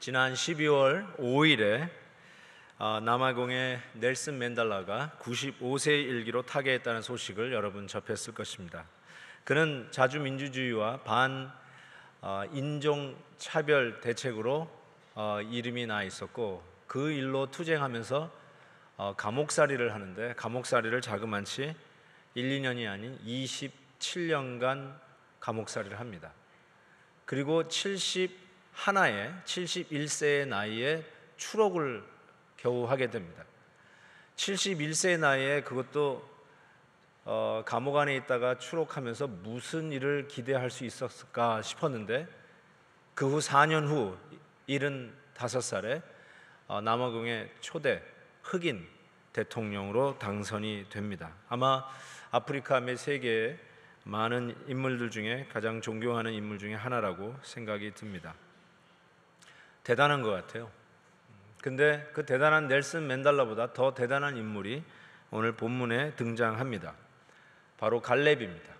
지난 12월 5일에 남아공의 넬슨 맨델라가 95세의 일기로 타계했다는 소식을 여러분 접했을 것입니다. 그는 자주민주주의와 인종차별 대책으로 이름이 나 있었고, 그 일로 투쟁하면서 감옥살이를 하는데, 감옥살이를 자그만치 1, 2년이 아닌 27년간 감옥살이를 합니다. 그리고 71세의 나이에 추록을 겨우 하게 됩니다. 71세의 나이에, 그것도 감옥 안에 있다가 추록하면서 무슨 일을 기대할 수 있었을까 싶었는데, 그 후 4년 후 75살에 남아공의 초대 흑인 대통령으로 당선이 됩니다. 아마 아프리카 및 세계의 많은 인물들 중에 가장 존경하는 인물 중에 하나라고 생각이 듭니다. 대단한 것 같아요. 근데 그 대단한 넬슨 맨델라보다 더 대단한 인물이 오늘 본문에 등장합니다. 바로 갈렙입니다.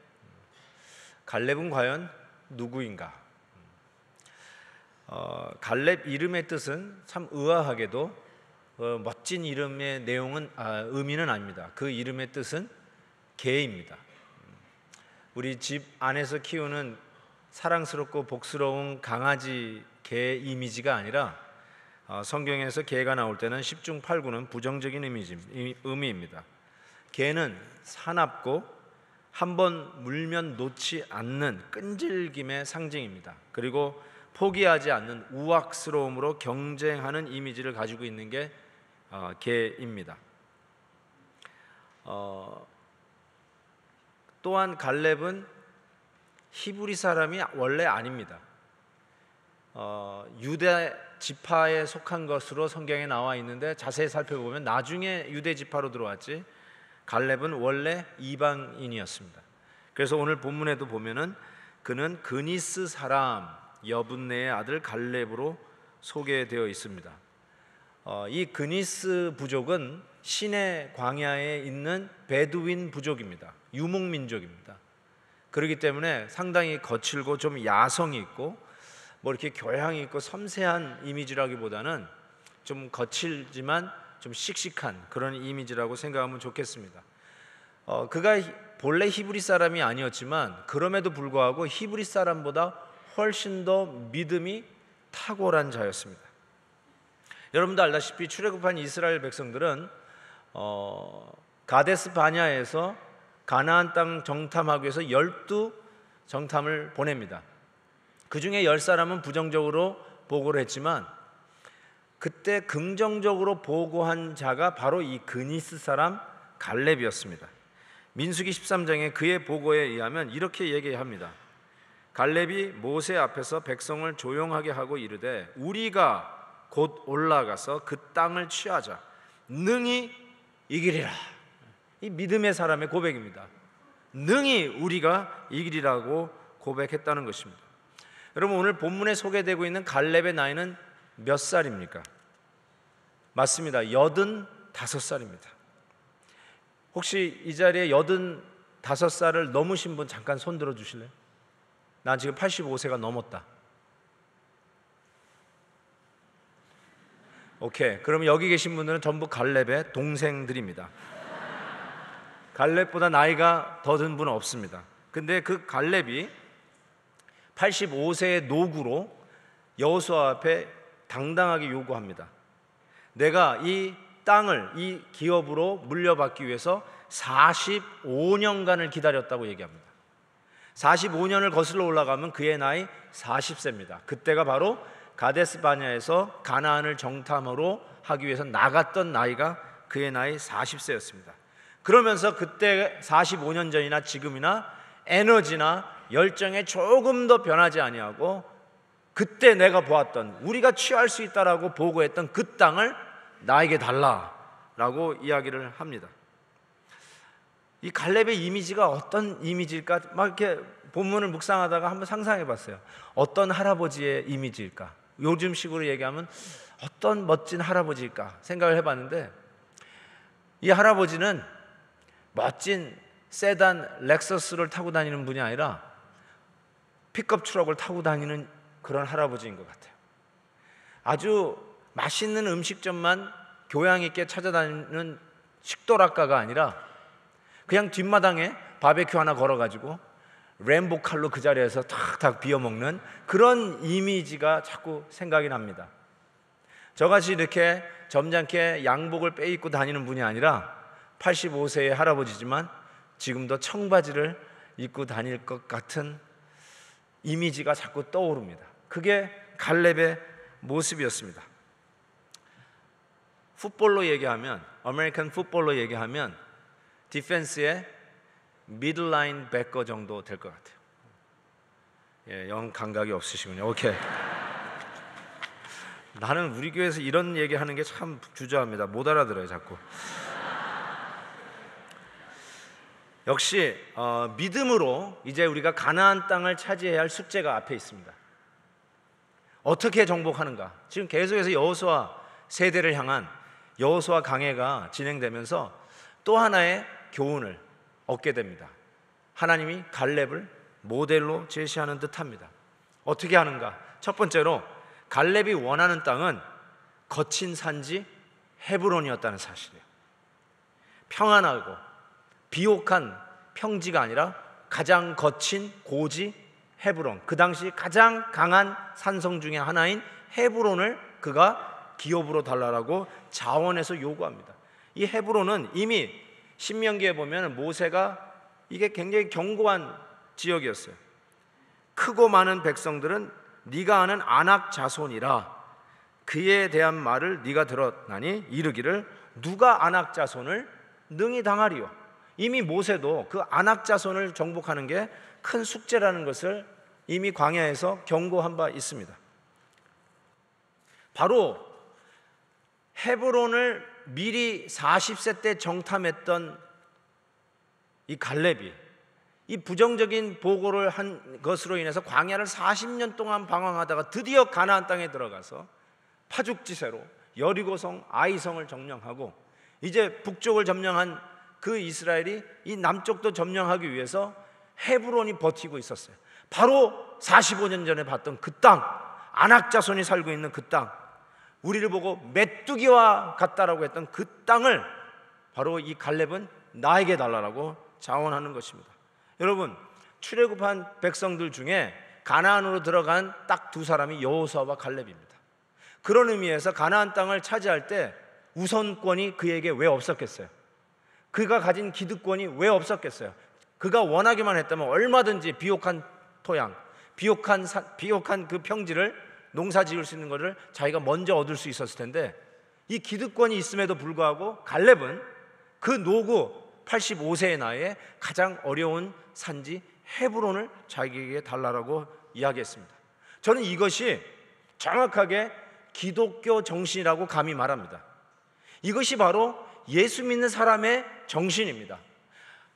갈렙은 과연 누구인가? 갈렙 이름의 뜻은 참 의아하게도 멋진 이름의 의미는 아닙니다. 그 이름의 뜻은 개입니다. 우리 집 안에서 키우는 사랑스럽고 복스러운 강아지 개 이미지가 아니라, 성경에서 개가 나올 때는 10중 8구는 부정적인 의미입니다. 개는 사납고 한번 물면 놓지 않는 끈질김의 상징입니다. 그리고 포기하지 않는 우악스러움으로 경쟁하는 이미지를 가지고 있는 게 개입니다. 또한 갈렙은 히브리 사람이 원래 아닙니다. 유대 지파에 속한 것으로 성경에 나와 있는데, 자세히 살펴보면 나중에 유대 지파로 들어왔지, 갈렙은 원래 이방인이었습니다. 그래서 오늘 본문에도 보면은 그는 그니스 사람 여분네의 아들 갈렙으로 소개되어 있습니다. 이 그니스 부족은 시내 광야에 있는 베두인 부족입니다. 유목민족입니다. 그렇기 때문에 상당히 거칠고 좀 야성이 있고, 이렇게 교양이 있고 섬세한 이미지라기보다는 좀 거칠지만 좀 씩씩한 그런 이미지라고 생각하면 좋겠습니다. 그가 본래 히브리 사람이 아니었지만, 그럼에도 불구하고 히브리 사람보다 훨씬 더 믿음이 탁월한 자였습니다. 여러분도 알다시피 출애굽한 이스라엘 백성들은 가데스 바냐에서 가나안 땅 정탐하기 위해서 12정탐을 보냅니다. 그 중에 10사람은 부정적으로 보고를 했지만, 그때 긍정적으로 보고한 자가 바로 이 그니스 사람 갈렙이었습니다. 민수기 13장에 그의 보고에 의하면 이렇게 얘기합니다. 갈렙이 모세 앞에서 백성을 조용하게 하고 이르되, 우리가 곧 올라가서 그 땅을 취하자, 능히 이기리라. 이 믿음의 사람의 고백입니다. 능히 우리가 이기리라고 고백했다는 것입니다. 여러분, 오늘 본문에 소개되고 있는 갈렙의 나이는 몇 살입니까? 맞습니다. 85살입니다. 혹시 이 자리에 85살을 넘으신 분 잠깐 손 들어 주실래요? 난 지금 85세가 넘었다. 오케이. 그럼 여기 계신 분들은 전부 갈렙의 동생들입니다. 갈렙보다 나이가 더 든 분은 없습니다. 근데 그 갈렙이 85세의 노구로 여호수아 앞에 당당하게 요구합니다. 내가 이 땅을 이 기업으로 물려받기 위해서 45년간을 기다렸다고 얘기합니다. 45년을 거슬러 올라가면 그의 나이 40세입니다. 그때가 바로 가데스 바냐에서 가나안을 정탐으로 하기 위해서 나갔던 나이가 그의 나이 40세였습니다. 그러면서 그때 45년 전이나 지금이나 에너지나 열정에 조금 더 변하지 아니하고, 그때 내가 보았던, 우리가 취할 수 있다라고 보고했던 그 땅을 나에게 달라라고 이야기를 합니다. 이 갈렙의 이미지가 어떤 이미지일까? 막 이렇게 본문을 묵상하다가 한번 상상해 봤어요. 어떤 할아버지의 이미지일까? 요즘 식으로 얘기하면 어떤 멋진 할아버지일까 생각을 해봤는데, 이 할아버지는 멋진 세단 렉서스를 타고 다니는 분이 아니라 픽업 트럭을 타고 다니는 그런 할아버지인 것 같아요. 아주 맛있는 음식점만 교양 있게 찾아다니는 식도락가가 아니라 그냥 뒷마당에 바베큐 하나 걸어가지고 램보 칼로 그 자리에서 탁탁 비워먹는 그런 이미지가 자꾸 생각이 납니다. 저같이 이렇게 점잖게 양복을 빼입고 다니는 분이 아니라 85세의 할아버지지만 지금도 청바지를 입고 다닐 것 같은 이미지가 자꾸 떠오릅니다. 그게 갈렙의 모습이었습니다. 풋볼로 얘기하면, 아메리칸 풋볼로 얘기하면 디펜스의 미들라인 백거 정도 될 것 같아요. 예, 영 감각이 없으시군요. 오케이. 나는 우리 교회에서 이런 얘기하는 게 참 주저합니다. 못 알아들어요, 자꾸. 역시 믿음으로 이제 우리가 가나안 땅을 차지해야 할 숙제가 앞에 있습니다. 어떻게 정복하는가? 지금 계속해서 여호수아 세대를 향한 여호수아 강해가 진행되면서 또 하나의 교훈을 얻게 됩니다. 하나님이 갈렙을 모델로 제시하는 듯합니다. 어떻게 하는가? 첫 번째로 갈렙이 원하는 땅은 거친 산지 헤브론이었다는 사실이에요. 평안하고 비옥한 평지가 아니라 가장 거친 고지 헤브론, 그 당시 가장 강한 산성 중에 하나인 헤브론을 그가 기업으로 달라고 자원해서 요구합니다. 이 헤브론은 이미 신명기에 보면 모세가 이게 굉장히 견고한 지역이었어요. 크고 많은 백성들은 네가 아는 아낙 자손이라 그에 대한 말을 네가 들었나니 이르기를 누가 아낙 자손을 능히 당하리요. 이미 모세도 그 아낙 자손을 정복하는 게 큰 숙제라는 것을 이미 광야에서 경고한 바 있습니다. 바로 헤브론을 미리 40세 때 정탐했던 이 갈렙이 이 부정적인 보고를 한 것으로 인해서 광야를 40년 동안 방황하다가 드디어 가나안 땅에 들어가서 파죽지세로 여리고성, 아이성을 점령하고 이제 북쪽을 점령한 그 이스라엘이 이 남쪽도 점령하기 위해서 헤브론이 버티고 있었어요. 바로 45년 전에 봤던 그 땅, 아낙 자손이 살고 있는 그 땅, 우리를 보고 메뚜기와 같다라고 했던 그 땅을 바로 이 갈렙은 나에게 달라라고 자원하는 것입니다. 여러분, 출애굽한 백성들 중에 가나안으로 들어간 딱 두 사람이 여호수아와 갈렙입니다. 그런 의미에서 가나안 땅을 차지할 때 우선권이 그에게 왜 없었겠어요? 그가 가진 기득권이 왜 없었겠어요? 그가 원하기만 했다면 얼마든지 비옥한 토양, 비옥한 그 평지를 농사 지을 수 있는 것을 자기가 먼저 얻을 수 있었을 텐데 이 기득권이 있음에도 불구하고 갈렙은 그 노구 85세의 나이에 가장 어려운 산지 헤브론을 자기에게 달라라고 이야기했습니다. 저는 이것이 정확하게 기독교 정신이라고 감히 말합니다. 이것이 바로 예수 믿는 사람의 정신입니다.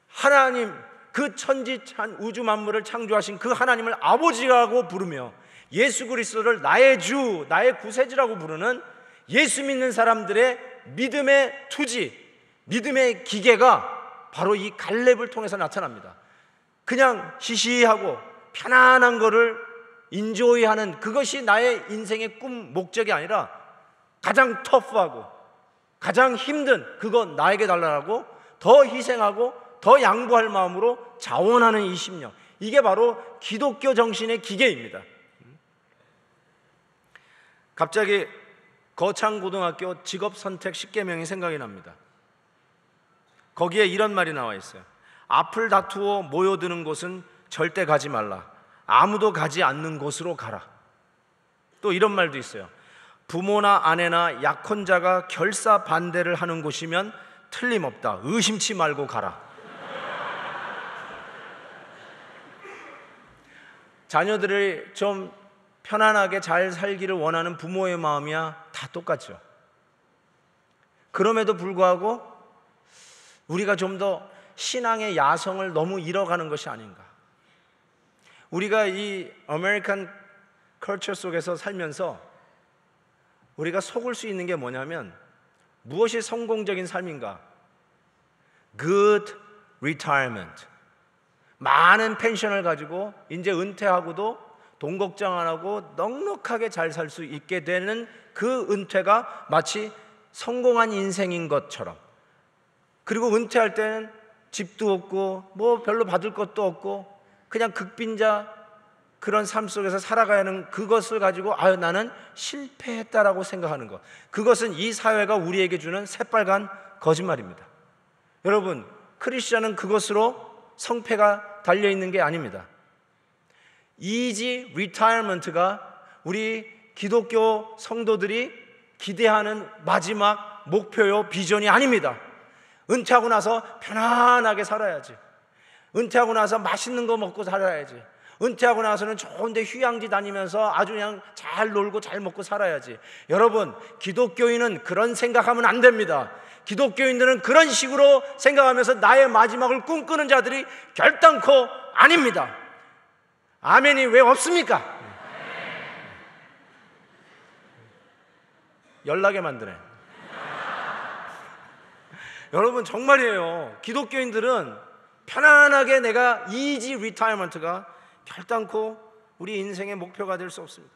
하나님, 그 천지 우주 만물을 창조하신 그 하나님을 아버지라고 부르며 예수 그리스도를 나의 주, 나의 구세주라고 부르는 예수 믿는 사람들의 믿음의 투지, 믿음의 기계가 바로 이 갈렙을 통해서 나타납니다. 그냥 시시하고 편안한 거를 인조이하는 그것이 나의 인생의 꿈, 목적이 아니라 가장 터프하고 가장 힘든 그거 나에게 달라고 더 희생하고 더 양보할 마음으로 자원하는 이 심령, 이게 바로 기독교 정신의 기계입니다. 갑자기 거창고등학교 직업선택 10계명이 생각이 납니다. 거기에 이런 말이 나와 있어요. 앞을 다투어 모여드는 곳은 절대 가지 말라. 아무도 가지 않는 곳으로 가라. 또 이런 말도 있어요. 부모나 아내나 약혼자가 결사 반대를 하는 곳이면 틀림없다. 의심치 말고 가라. 자녀들이 좀 편안하게 잘 살기를 원하는 부모의 마음이야 다 똑같죠. 그럼에도 불구하고 우리가 좀 더 신앙의 야성을 너무 잃어가는 것이 아닌가. 우리가 이 아메리칸 컬처 속에서 살면서 우리가 속을 수 있는 게 뭐냐면 무엇이 성공적인 삶인가? Good retirement. 많은 펜션을 가지고 이제 은퇴하고도 돈 걱정 안 하고 넉넉하게 잘 살 수 있게 되는 그 은퇴가 마치 성공한 인생인 것처럼, 그리고 은퇴할 때는 집도 없고 뭐 별로 받을 것도 없고 그냥 극빈자 그런 삶 속에서 살아가야 하는 그것을 가지고 아유 나는 실패했다라고 생각하는 것, 그것은 이 사회가 우리에게 주는 새빨간 거짓말입니다. 여러분, 크리스천은 그것으로 성패가 달려있는 게 아닙니다. 이지 리타이어먼트가 우리 기독교 성도들이 기대하는 마지막 목표요 비전이 아닙니다. 은퇴하고 나서 편안하게 살아야지, 은퇴하고 나서 맛있는 거 먹고 살아야지, 은퇴하고 나서는 좋은 데 휴양지 다니면서 아주 그냥 잘 놀고 잘 먹고 살아야지. 여러분, 기독교인은 그런 생각하면 안 됩니다. 기독교인들은 그런 식으로 생각하면서 나의 마지막을 꿈꾸는 자들이 결단코 아닙니다. 아멘이 왜 없습니까? 연락에 만드네. 여러분, 정말이에요. 기독교인들은 편안하게 내가 이지 리타이어먼트가 결단코 우리 인생의 목표가 될 수 없습니다.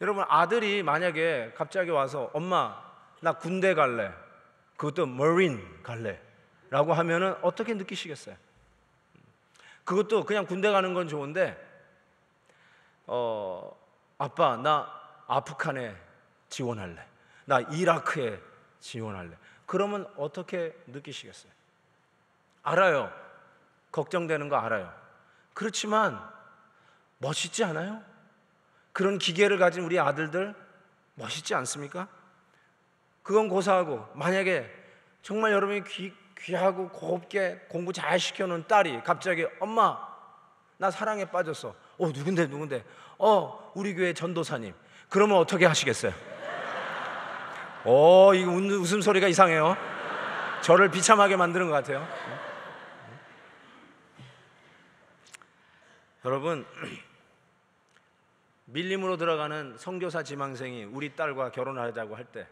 여러분, 아들이 만약에 갑자기 와서 엄마 나 군대 갈래, 그것도 머린 갈래 라고 하면은 어떻게 느끼시겠어요? 그것도 그냥 군대 가는 건 좋은데 아빠 나 아프간에 지원할래, 나 이라크에 지원할래, 그러면 어떻게 느끼시겠어요? 알아요, 걱정되는 거 알아요. 그렇지만 멋있지 않아요? 그런 기계를 가진 우리 아들들 멋있지 않습니까? 그건 고사하고, 만약에 정말 여러분이 귀하고 곱게 공부 잘 시켜놓은 딸이 갑자기 엄마 나 사랑에 빠졌어, 누군데 우리 교회 전도사님, 그러면 어떻게 하시겠어요? 이거 웃음소리가 이상해요. 저를 비참하게 만드는 것 같아요. 여러분, 밀림으로 들어가는 선교사 지망생이 우리 딸과 결혼하자고 할 때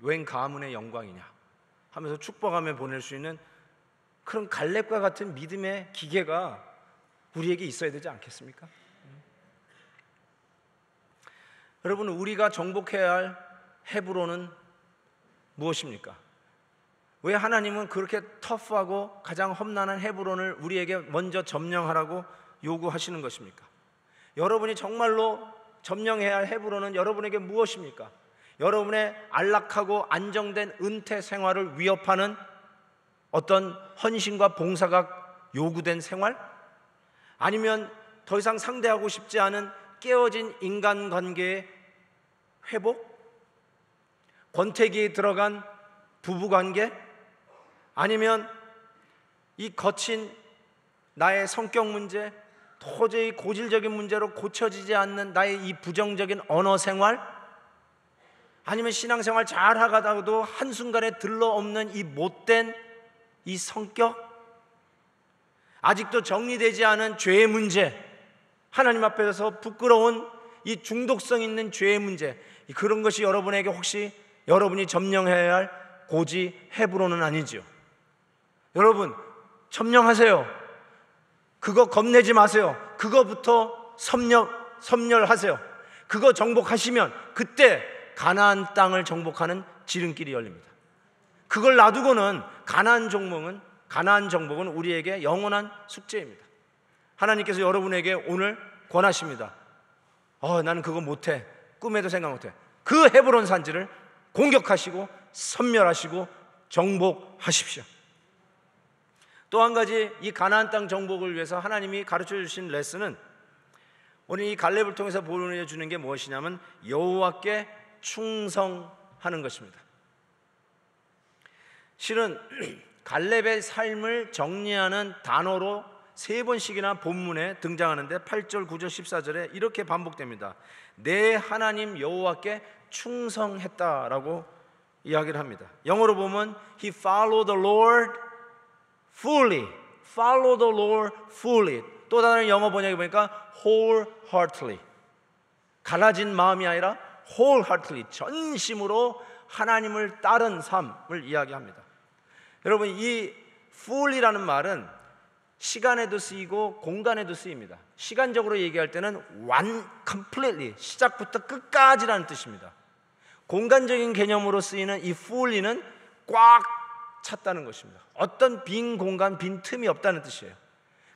웬 가문의 영광이냐 하면서 축복하며 보낼 수 있는 그런 갈렙과 같은 믿음의 기계가 우리에게 있어야 되지 않겠습니까? 여러분, 우리가 정복해야 할 헤브론은 무엇입니까? 왜 하나님은 그렇게 터프하고 가장 험난한 헤브론을 우리에게 먼저 점령하라고 요구하시는 것입니까? 여러분이 정말로 점령해야 할 헤브론은 여러분에게 무엇입니까? 여러분의 안락하고 안정된 은퇴 생활을 위협하는 어떤 헌신과 봉사가 요구된 생활? 아니면 더 이상 상대하고 싶지 않은 깨어진 인간관계의 회복? 권태기에 들어간 부부관계? 아니면 이 거친 나의 성격 문제, 도저히 고질적인 문제로 고쳐지지 않는 나의 이 부정적인 언어 생활? 아니면 신앙생활 잘 하다가도 한순간에 들러없는 이 못된 이 성격? 아직도 정리되지 않은 죄의 문제, 하나님 앞에서 부끄러운 이 중독성 있는 죄의 문제, 그런 것이 여러분에게 혹시 여러분이 점령해야 할 고지 헤브론은 아니지요. 여러분, 점령하세요. 그거 겁내지 마세요. 그거부터 섬멸하세요. 그거 정복하시면 그때 가나안 땅을 정복하는 지름길이 열립니다. 그걸 놔두고는 가나안 정복은 우리에게 영원한 숙제입니다. 하나님께서 여러분에게 오늘 권하십니다. 나는 그거 못해, 꿈에도 생각 못해. 그 헤브론 산지를 공격하시고 섬멸하시고 정복하십시오. 또 한 가지, 이 가나안 땅 정복을 위해서 하나님이 가르쳐 주신 레슨은 오늘 이 갈렙을 통해서 보여주는 게 무엇이냐면 여호와께 충성하는 것입니다. 실은 갈렙의 삶을 정리하는 단어로 3번씩이나 본문에 등장하는데 8절, 9절, 14절에 이렇게 반복됩니다. 내 하나님 여호와께 충성했다라고 이야기를 합니다. 영어로 보면 He followed the Lord fully. Follow the Lord fully. 또 다른 영어 번역에 보니까 wholeheartedly. 갈라진 마음이 아니라 wholeheartedly, 전심으로 하나님을 따른 삶을 이야기합니다. 여러분, 이 fully라는 말은 시간에도 쓰이고 공간에도 쓰입니다. 시간적으로 얘기할 때는 completely, 시작부터 끝까지라는 뜻입니다. 공간적인 개념으로 쓰이는 이 fully는 꽉 찼다는 것입니다. 어떤 빈 공간, 빈 틈이 없다는 뜻이에요.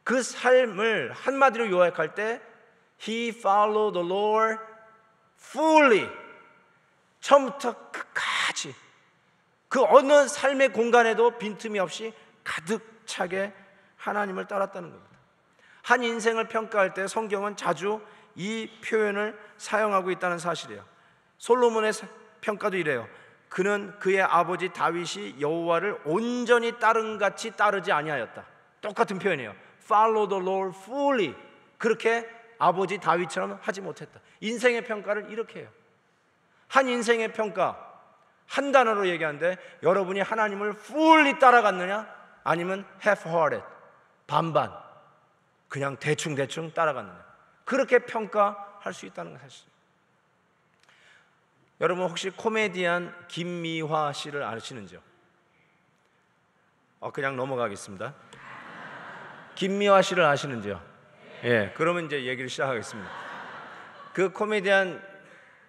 그 삶을 한마디로 요약할 때 He followed the Lord fully, 처음부터 끝까지 그 어느 삶의 공간에도 빈틈이 없이 가득 차게 하나님을 따랐다는 겁니다. 한 인생을 평가할 때 성경은 자주 이 표현을 사용하고 있다는 사실이에요. 솔로몬의 평가도 이래요. 그는 그의 아버지 다윗이 여호와를 온전히 따른 같이 따르지 아니하였다. 똑같은 표현이에요. Follow the Lord fully. 그렇게 아버지 다윗처럼 하지 못했다. 인생의 평가를 이렇게 해요. 한 인생의 평가, 한 단어로 얘기하는데 여러분이 하나님을 fully 따라갔느냐? 아니면 half-hearted, 반반, 그냥 대충 따라갔느냐? 그렇게 평가할 수 있다는 사실입니다. 여러분 혹시 코미디언 김미화 씨를 아시는지요? 그냥 넘어가겠습니다. 김미화 씨를 아시는지요? 예, 그러면 이제 얘기를 시작하겠습니다. 그 코미디언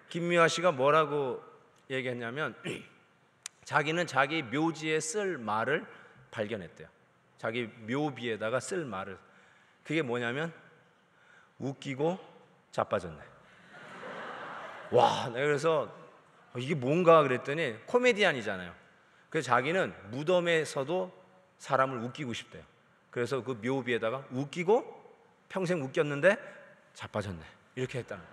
김미화 씨가 뭐라고 얘기했냐면 자기는 자기 묘지에 쓸 말을 발견했대요. 자기 묘비에다가 쓸 말을. 그게 뭐냐면 웃기고 자빠졌네. 와, 그래서 이게 뭔가 그랬더니 코미디언이잖아요. 그래서 자기는 무덤에서도 사람을 웃기고 싶대요. 그래서 그 묘비에다가 웃기고 평생 웃겼는데 자빠졌네, 이렇게 했다는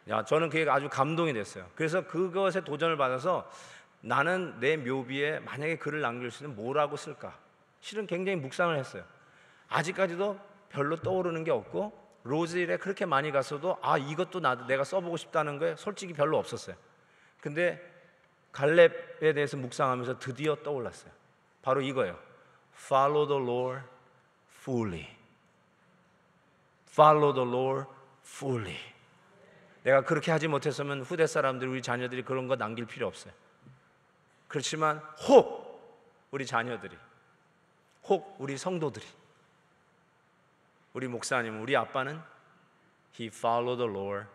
거예요. 저는 그게 아주 감동이 됐어요. 그래서 그것에 도전을 받아서 나는 내 묘비에 만약에 글을 남길 수 있는 뭐라고 쓸까? 실은 굉장히 묵상을 했어요. 아직까지도 별로 떠오르는 게 없고 로즈힐에 그렇게 많이 갔어도 이것도 나도 내가 써보고 싶다는 게 솔직히 별로 없었어요. 근데 갈렙에 대해서 묵상하면서 드디어 떠올랐어요. 바로 이거예요. Follow the Lord fully. Follow the Lord fully. 내가 그렇게 하지 못했으면 후대 사람들, 우리 자녀들이 그런 거 남길 필요 없어요. 그렇지만 혹 우리 자녀들이, 혹 우리 성도들이, 우리 목사님, 우리 아빠는 He followed the Lord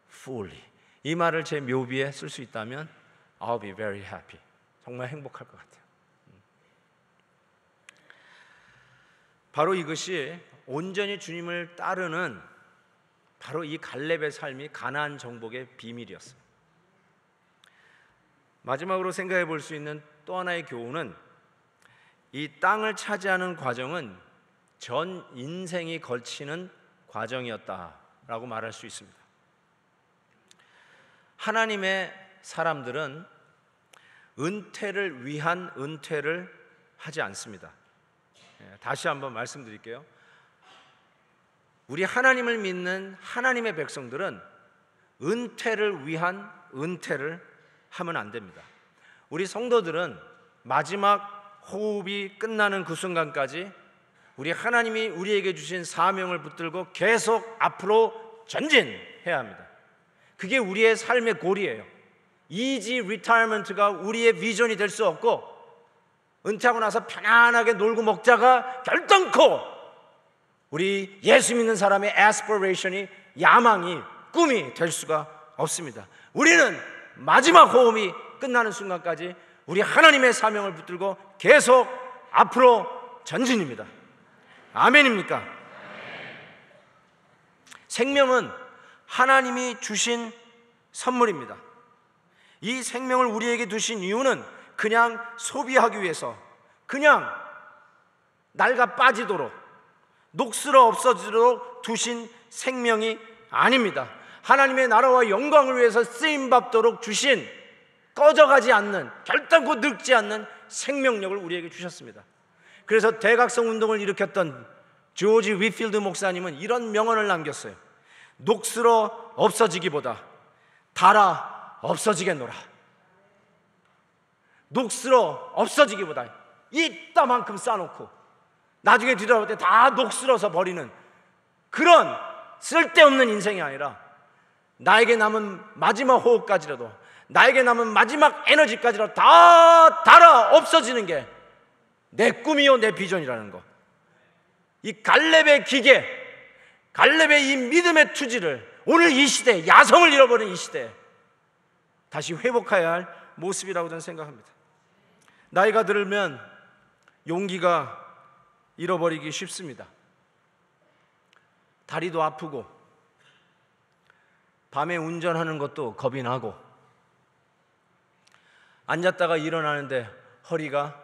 fully. 이 말을 제 묘비에 쓸 수 있다면 I'll be very happy. 정말 행복할 것 같아요. 바로 이것이 온전히 주님을 따르는 바로 이 갈렙의 삶이 가나안 정복의 비밀이었어요. 마지막으로 생각해 볼 수 있는 또 하나의 교훈은 이 땅을 차지하는 과정은 전 인생이 걸치는 과정이었다라고 말할 수 있습니다. 하나님의 사람들은 은퇴를 위한 은퇴를 하지 않습니다. 다시 한번 말씀드릴게요. 우리 하나님을 믿는 하나님의 백성들은 은퇴를 위한 은퇴를 하면 안 됩니다. 우리 성도들은 마지막 호흡이 끝나는 그 순간까지 우리 하나님이 우리에게 주신 사명을 붙들고 계속 앞으로 전진해야 합니다. 그게 우리의 삶의 골이에요. 이지 리타이먼트가 우리의 비전이 될 수 없고 은퇴하고 나서 편안하게 놀고 먹자가 결단코 우리 예수 믿는 사람의 aspiration이, 야망이, 꿈이 될 수가 없습니다. 우리는 마지막 호흡이 끝나는 순간까지 우리 하나님의 사명을 붙들고 계속 앞으로 전진입니다. 아멘입니까? 생명은 하나님이 주신 선물입니다. 이 생명을 우리에게 두신 이유는 그냥 소비하기 위해서, 그냥 낡아 빠지도록, 녹슬어 없어지도록 두신 생명이 아닙니다. 하나님의 나라와 영광을 위해서 쓰임받도록 주신, 꺼져가지 않는, 결단코 늙지 않는 생명력을 우리에게 주셨습니다. 그래서 대각성 운동을 일으켰던 조지 위필드 목사님은 이런 명언을 남겼어요. 녹슬어 없어지기보다 닳아 없어지겠노라. 녹슬어 없어지기보다 이따만큼 쌓아놓고 나중에 뒤돌아볼 때 다 녹슬어서 버리는 그런 쓸데없는 인생이 아니라 나에게 남은 마지막 호흡까지라도, 나에게 남은 마지막 에너지까지라도 다 닳아 없어지는 게 내 꿈이요 내 비전이라는 거. 이 갈렙의 기계, 갈렙의 이 믿음의 투지를 오늘 이 시대에, 야성을 잃어버린 이 시대에 다시 회복해야 할 모습이라고 저는 생각합니다. 나이가 들면 용기가 잃어버리기 쉽습니다. 다리도 아프고 밤에 운전하는 것도 겁이 나고 앉았다가 일어나는데 허리가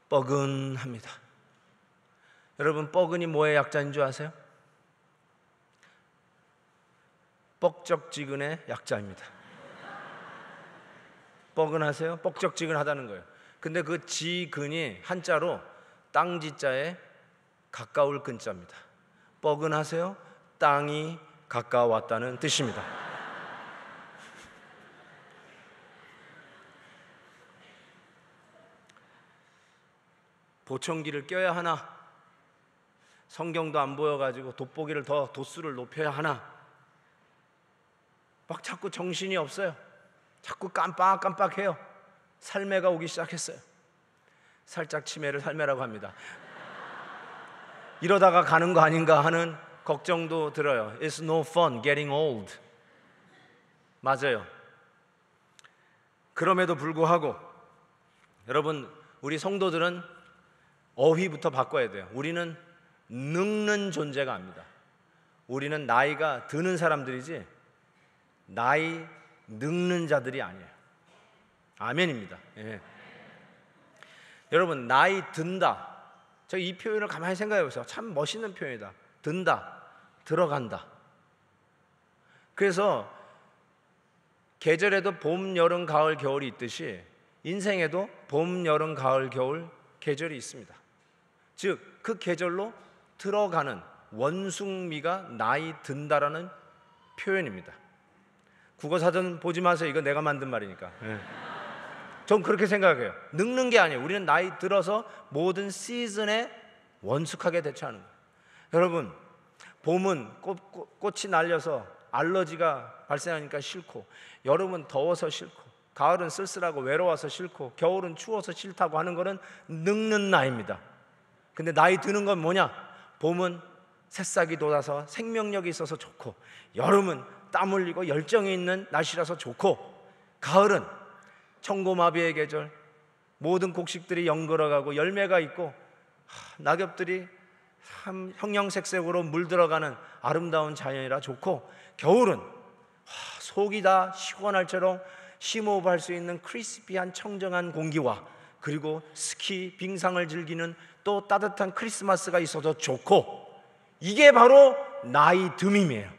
뻐근합니다. 여러분, 뻐근이 뭐의 약자인 줄 아세요? 뻑적지근의 약자입니다. 뻐근하세요? 뻑적지근하다는 거예요. 근데 그 지근이 한자로 땅지자에 가까울 근자입니다. 뻐근하세요? 땅이 가까웠다는 뜻입니다. 보청기를 껴야 하나? 성경도 안 보여가지고 돋보기를 더 도수를 높여야 하나? 막 자꾸 정신이 없어요. 자꾸 깜빡깜빡해요. 삶애가 오기 시작했어요. 살짝 치매를 삶애라고 합니다. 이러다가 가는 거 아닌가 하는 걱정도 들어요. It's no fun getting old. 맞아요. 그럼에도 불구하고 여러분, 우리 성도들은 어휘부터 바꿔야 돼요. 우리는 늙는 존재가 아닙니다. 우리는 나이가 드는 사람들이지 나이 늙는 자들이 아니에요. 아멘입니다. 예. 여러분, 나이 든다. 저 이 표현을 가만히 생각해 보세요. 참 멋있는 표현이다. 든다, 들어간다. 그래서 계절에도 봄, 여름, 가을, 겨울이 있듯이 인생에도 봄, 여름, 가을, 겨울 계절이 있습니다. 즉 그 계절로 들어가는 원숭미가 나이 든다라는 표현입니다. 국어사전 보지 마세요. 이거 내가 만든 말이니까. 전 그렇게 생각해요. 늙는 게 아니에요. 우리는 나이 들어서 모든 시즌에 원숙하게 대처하는 거예요. 여러분, 봄은 꽃이 날려서 알러지가 발생하니까 싫고, 여름은 더워서 싫고, 가을은 쓸쓸하고 외로워서 싫고, 겨울은 추워서 싫다고 하는 거는 늙는 나이입니다. 근데 나이 드는 건 뭐냐? 봄은 새싹이 돋아서 생명력이 있어서 좋고, 여름은 땀 흘리고 열정이 있는 날씨라서 좋고, 가을은 청고마비의 계절, 모든 곡식들이 연걸어가고 열매가 있고 낙엽들이 참 형형색색으로 물들어가는 아름다운 자연이라 좋고, 겨울은 속이 다 시원할처럼 심호흡할 수 있는 크리스피한 청정한 공기와 그리고 스키, 빙상을 즐기는 또 따뜻한 크리스마스가 있어서 좋고, 이게 바로 나이 듦이에요.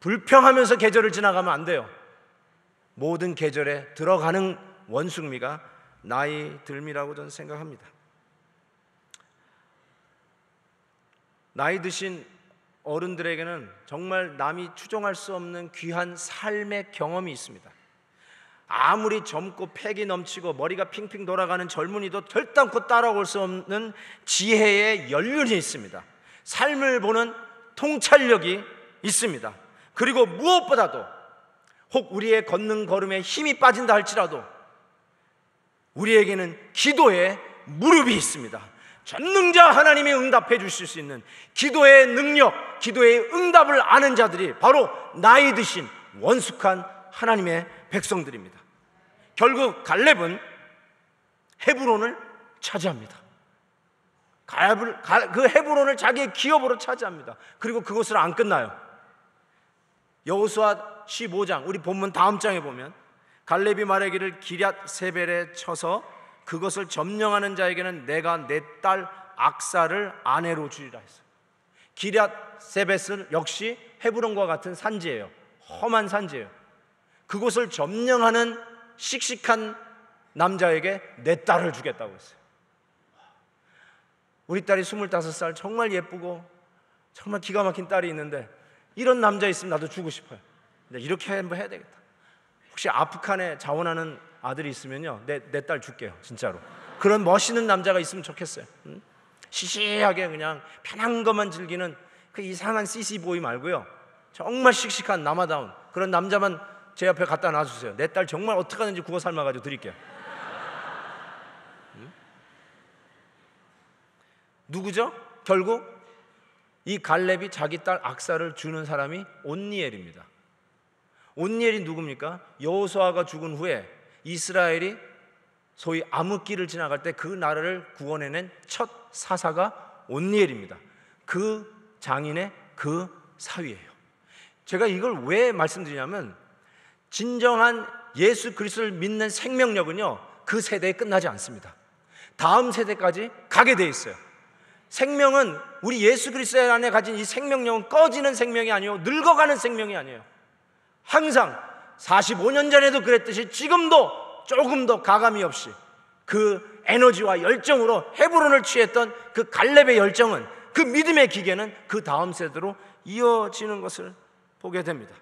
불평하면서 계절을 지나가면 안 돼요. 모든 계절에 들어가는 원숭미가 나이 듦이라고 저는 생각합니다. 나이 드신 어른들에게는 정말 남이 추종할 수 없는 귀한 삶의 경험이 있습니다. 아무리 젊고 패기 넘치고 머리가 핑핑 돌아가는 젊은이도 결단코 따라올 수 없는 지혜의 연륜이 있습니다. 삶을 보는 통찰력이 있습니다. 그리고 무엇보다도 혹 우리의 걷는 걸음에 힘이 빠진다 할지라도 우리에게는 기도의 무릎이 있습니다. 전능자 하나님이 응답해 주실 수 있는 기도의 능력, 기도의 응답을 아는 자들이 바로 나이 드신 원숙한 하나님의 백성들입니다. 결국 갈렙은 헤브론을 차지합니다. 그 헤브론을 자기의 기업으로 차지합니다. 그리고 그것으로 안 끝나요. 여호수아 15장, 우리 본문 다음 장에 보면 갈렙이 말하기를 기럇 세벨에 쳐서 그것을 점령하는 자에게는 내가 내 딸 악사를 아내로 주리라 했어요. 기럇 세벳은 역시 헤브론과 같은 산지예요. 험한 산지예요. 그곳을 점령하는 씩씩한 남자에게 내 딸을 주겠다고 했어요. 우리 딸이 25살, 정말 예쁘고 정말 기가 막힌 딸이 있는데 이런 남자 있으면 나도 주고 싶어요. 근데 이렇게 한번 해야 되겠다. 혹시 아프간에 자원하는 아들이 있으면요, 내 딸 줄게요. 진짜로. 그런 멋있는 남자가 있으면 좋겠어요. 시시하게 그냥 편한 것만 즐기는 그 이상한 CC보이 말고요, 정말 씩씩한 남아다운 그런 남자만 제 옆에 갖다 놔주세요. 내 딸 정말 어떻게 하는지 국어 삶아가지고 드릴게요. 누구죠? 결국 이 갈렙이 자기 딸 악사를 주는 사람이 온니엘입니다. 온니엘이 누굽니까? 여호수아가 죽은 후에 이스라엘이 소위 암흑기를 지나갈 때 그 나라를 구원해낸 첫 사사가 온니엘입니다. 그 장인의 그 사위예요. 제가 이걸 왜 말씀드리냐면 진정한 예수 그리스도를 믿는 생명력은요, 그 세대에 끝나지 않습니다. 다음 세대까지 가게 돼 있어요. 생명은 우리 예수 그리스도 안에 가진 이 생명력은 꺼지는 생명이 아니에요. 늙어가는 생명이 아니에요. 항상 45년 전에도 그랬듯이 지금도 조금 더 가감이 없이 그 에너지와 열정으로 헤브론을 취했던 그 갈렙의 열정은, 그 믿음의 기계는 그 다음 세대로 이어지는 것을 보게 됩니다.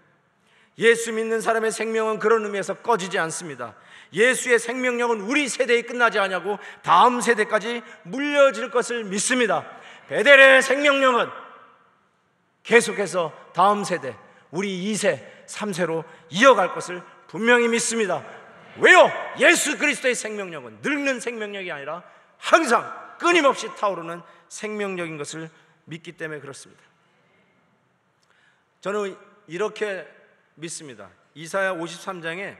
예수 믿는 사람의 생명은 그런 의미에서 꺼지지 않습니다. 예수의 생명력은 우리 세대에 끝나지 않냐고 다음 세대까지 물려질 것을 믿습니다. 베델의 생명력은 계속해서 다음 세대, 우리 2세, 3세로 이어갈 것을 분명히 믿습니다. 왜요? 예수 그리스도의 생명력은 늙는 생명력이 아니라 항상 끊임없이 타오르는 생명력인 것을 믿기 때문에 그렇습니다. 저는 이렇게 믿습니다. 이사야 53장에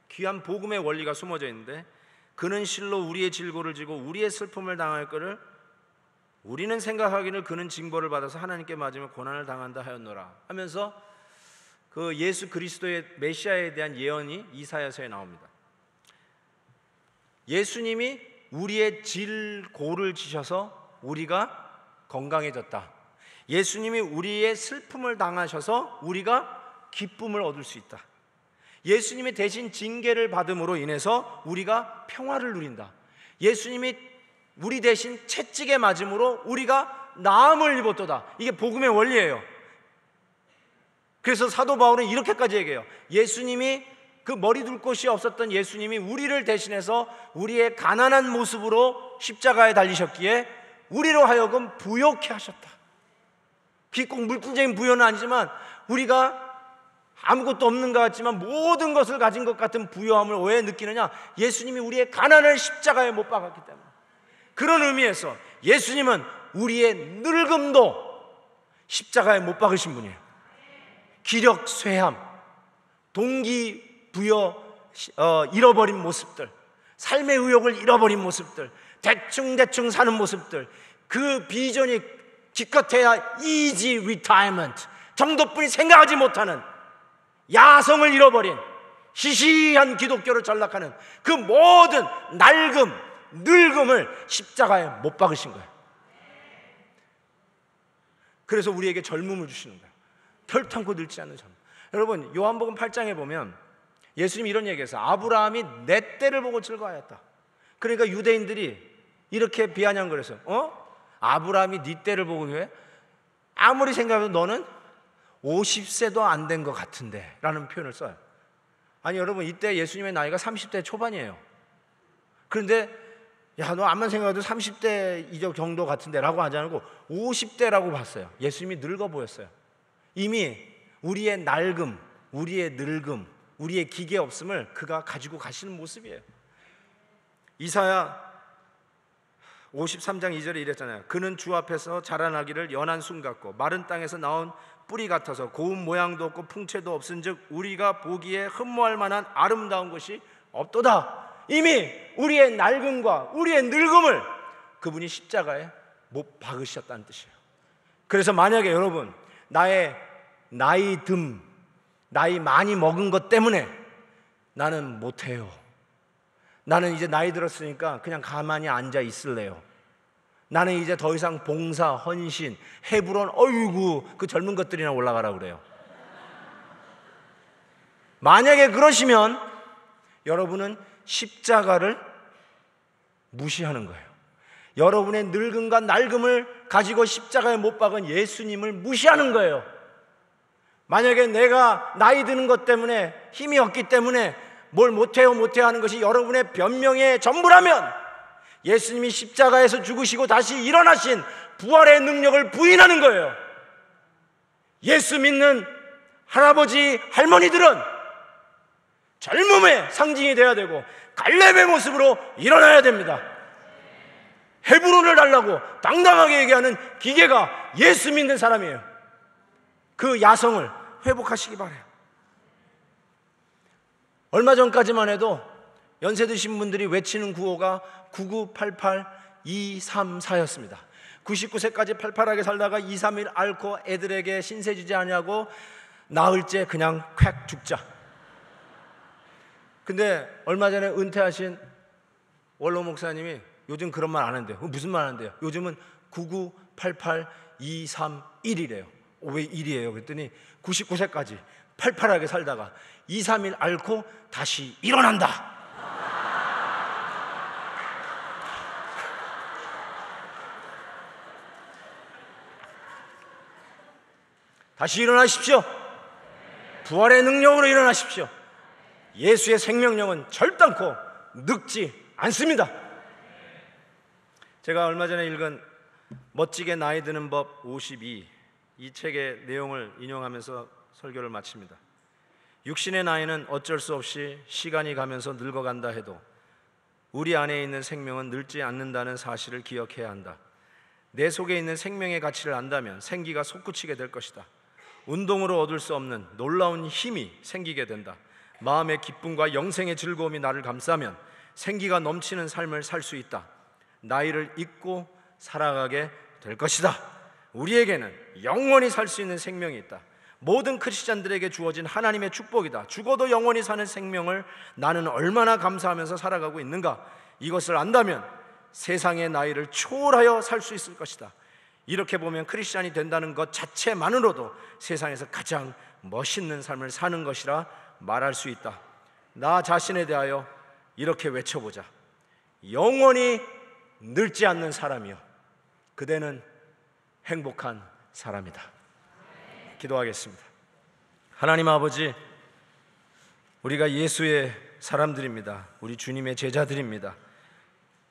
귀한 복음의 원리가 숨어져 있는데, 그는 실로 우리의 질고를 지고 우리의 슬픔을 당할 거를 우리는 생각하기를 그는 징벌을 받아서 하나님께 맞으며 고난을 당한다 하였노라 하면서 그 예수 그리스도의 메시아에 대한 예언이 이사야서에 나옵니다. 예수님이 우리의 질고를 지셔서 우리가 건강해졌다. 예수님이 우리의 슬픔을 당하셔서 우리가 기쁨을 얻을 수 있다. 예수님이 대신 징계를 받음으로 인해서 우리가 평화를 누린다. 예수님이 우리 대신 채찍에 맞음으로 우리가 나음을 입었도다. 이게 복음의 원리예요. 그래서 사도 바울은 이렇게까지 얘기해요. 예수님이, 그 머리 둘 곳이 없었던 예수님이 우리를 대신해서 우리의 가난한 모습으로 십자가에 달리셨기에 우리로 하여금 부요케 하셨다. 꼭 물질적인 부요는 아니지만 우리가 아무것도 없는 것 같지만 모든 것을 가진 것 같은 부요함을 왜 느끼느냐? 예수님이 우리의 가난을 십자가에 못 박았기 때문에. 그런 의미에서 예수님은 우리의 늙음도 십자가에 못 박으신 분이에요. 기력 쇠함, 동기부여 잃어버린 모습들, 삶의 의욕을 잃어버린 모습들, 대충 사는 모습들, 그 비전이 기껏해야 easy retirement 정도뿐이 생각하지 못하는 야성을 잃어버린 시시한 기독교를 전락하는 그 모든 낡음, 늙음을 십자가에 못 박으신 거예요. 그래서 우리에게 젊음을 주시는 거예요. 결탄코 늙지 않는 젊음. 여러분, 요한복음 8장에 보면 예수님이 이런 얘기했어요. 아브라함이 내 때를 보고 즐거워하였다. 그러니까 유대인들이 이렇게 비아냥거렸어요. 아브라함이 네 때를 보고 왜? 아무리 생각해도 너는 50세도 안 된 것 같은데 라는 표현을 써요. 아니 여러분, 이때 예수님의 나이가 30대 초반이에요. 그런데 야, 너 암만 생각해도 30대 이 정도 같은데 라고 하지 않고 50대라고 봤어요. 예수님이 늙어 보였어요. 이미 우리의 낡음, 우리의 늙음, 우리의 기계 없음을 그가 가지고 가시는 모습이에요. 이사야 53장 2절에 이랬잖아요. 그는 주 앞에서 자라나기를 연한 순 같고 마른 땅에서 나온 뿌리 같아서 고운 모양도 없고 풍채도 없은즉 우리가 보기에 흠모할 만한 아름다운 것이 없도다. 이미 우리의 낡음과 우리의 늙음을 그분이 십자가에 못 박으셨다는 뜻이에요. 그래서 만약에 여러분, 나의 나이 많이 먹은 것 때문에 나는 못해요, 나는 이제 나이 들었으니까 그냥 가만히 앉아 있을래요, 나는 이제 더 이상 봉사, 헌신, 헤브론, 어이구 그 젊은 것들이나 올라가라 그래요. 만약에 그러시면 여러분은 십자가를 무시하는 거예요. 여러분의 늙음과 낡음을 가지고 십자가에 못 박은 예수님을 무시하는 거예요. 만약에 내가 나이 드는 것 때문에, 힘이 없기 때문에 뭘 못해요 하는 것이 여러분의 변명의 전부라면 예수님이 십자가에서 죽으시고 다시 일어나신 부활의 능력을 부인하는 거예요. 예수 믿는 할아버지, 할머니들은 젊음의 상징이 되어야 되고 갈렙의 모습으로 일어나야 됩니다. 헤브론을 달라고 당당하게 얘기하는 기계가 예수 믿는 사람이에요. 그 야성을 회복하시기 바라요. 얼마 전까지만 해도 연세 드신 분들이 외치는 구호가 9988234였습니다. 99세까지 팔팔하게 살다가 2, 3일 앓고 애들에게 신세 지지 아니하고 나흘째 그냥 콱 죽자. 근데 얼마 전에 은퇴하신 원로 목사님이 요즘 그런 말 안 한대요. 무슨 말 한대요? 요즘은 9988231이래요. 왜 1이에요? 그랬더니 99세까지 팔팔하게 살다가 2, 3일 앓고 다시 일어난다. 다시 일어나십시오. 부활의 능력으로 일어나십시오. 예수의 생명력은 절단코 늙지 않습니다. 제가 얼마 전에 읽은 멋지게 나이 드는 법 52, 이 책의 내용을 인용하면서 설교를 마칩니다. 육신의 나이는 어쩔 수 없이 시간이 가면서 늙어간다 해도 우리 안에 있는 생명은 늙지 않는다는 사실을 기억해야 한다. 내 속에 있는 생명의 가치를 안다면 생기가 솟구치게 될 것이다. 운동으로 얻을 수 없는 놀라운 힘이 생기게 된다. 마음의 기쁨과 영생의 즐거움이 나를 감싸면 생기가 넘치는 삶을 살 수 있다. 나이를 잊고 살아가게 될 것이다. 우리에게는 영원히 살 수 있는 생명이 있다. 모든 크리스찬들에게 주어진 하나님의 축복이다. 죽어도 영원히 사는 생명을 나는 얼마나 감사하면서 살아가고 있는가. 이것을 안다면 세상의 나이를 초월하여 살 수 있을 것이다. 이렇게 보면 크리스찬이 된다는 것 자체만으로도 세상에서 가장 멋있는 삶을 사는 것이라 말할 수 있다. 나 자신에 대하여 이렇게 외쳐보자. 영원히 늙지 않는 사람이요, 그대는 행복한 사람이다. 기도하겠습니다. 하나님 아버지, 우리가 예수의 사람들입니다. 우리 주님의 제자들입니다.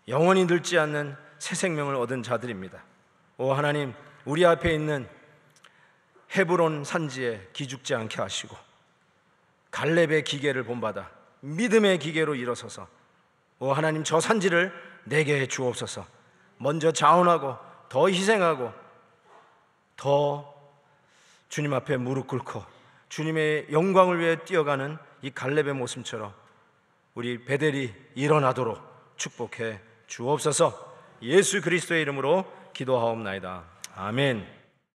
영원히 늙지 않는 새 생명을 얻은 자들입니다. 오 하나님, 우리 앞에 있는 헤브론 산지에 기죽지 않게 하시고 갈렙의 기계를 본받아 믿음의 기계로 일어서서 오 하나님, 저 산지를 내게 주옵소서. 먼저 자원하고 더 희생하고 더 주님 앞에 무릎 꿇고 주님의 영광을 위해 뛰어가는 이 갈렙의 모습처럼 우리 베델이 일어나도록 축복해 주옵소서. 예수 그리스도의 이름으로 기도하옵나이다. 아멘.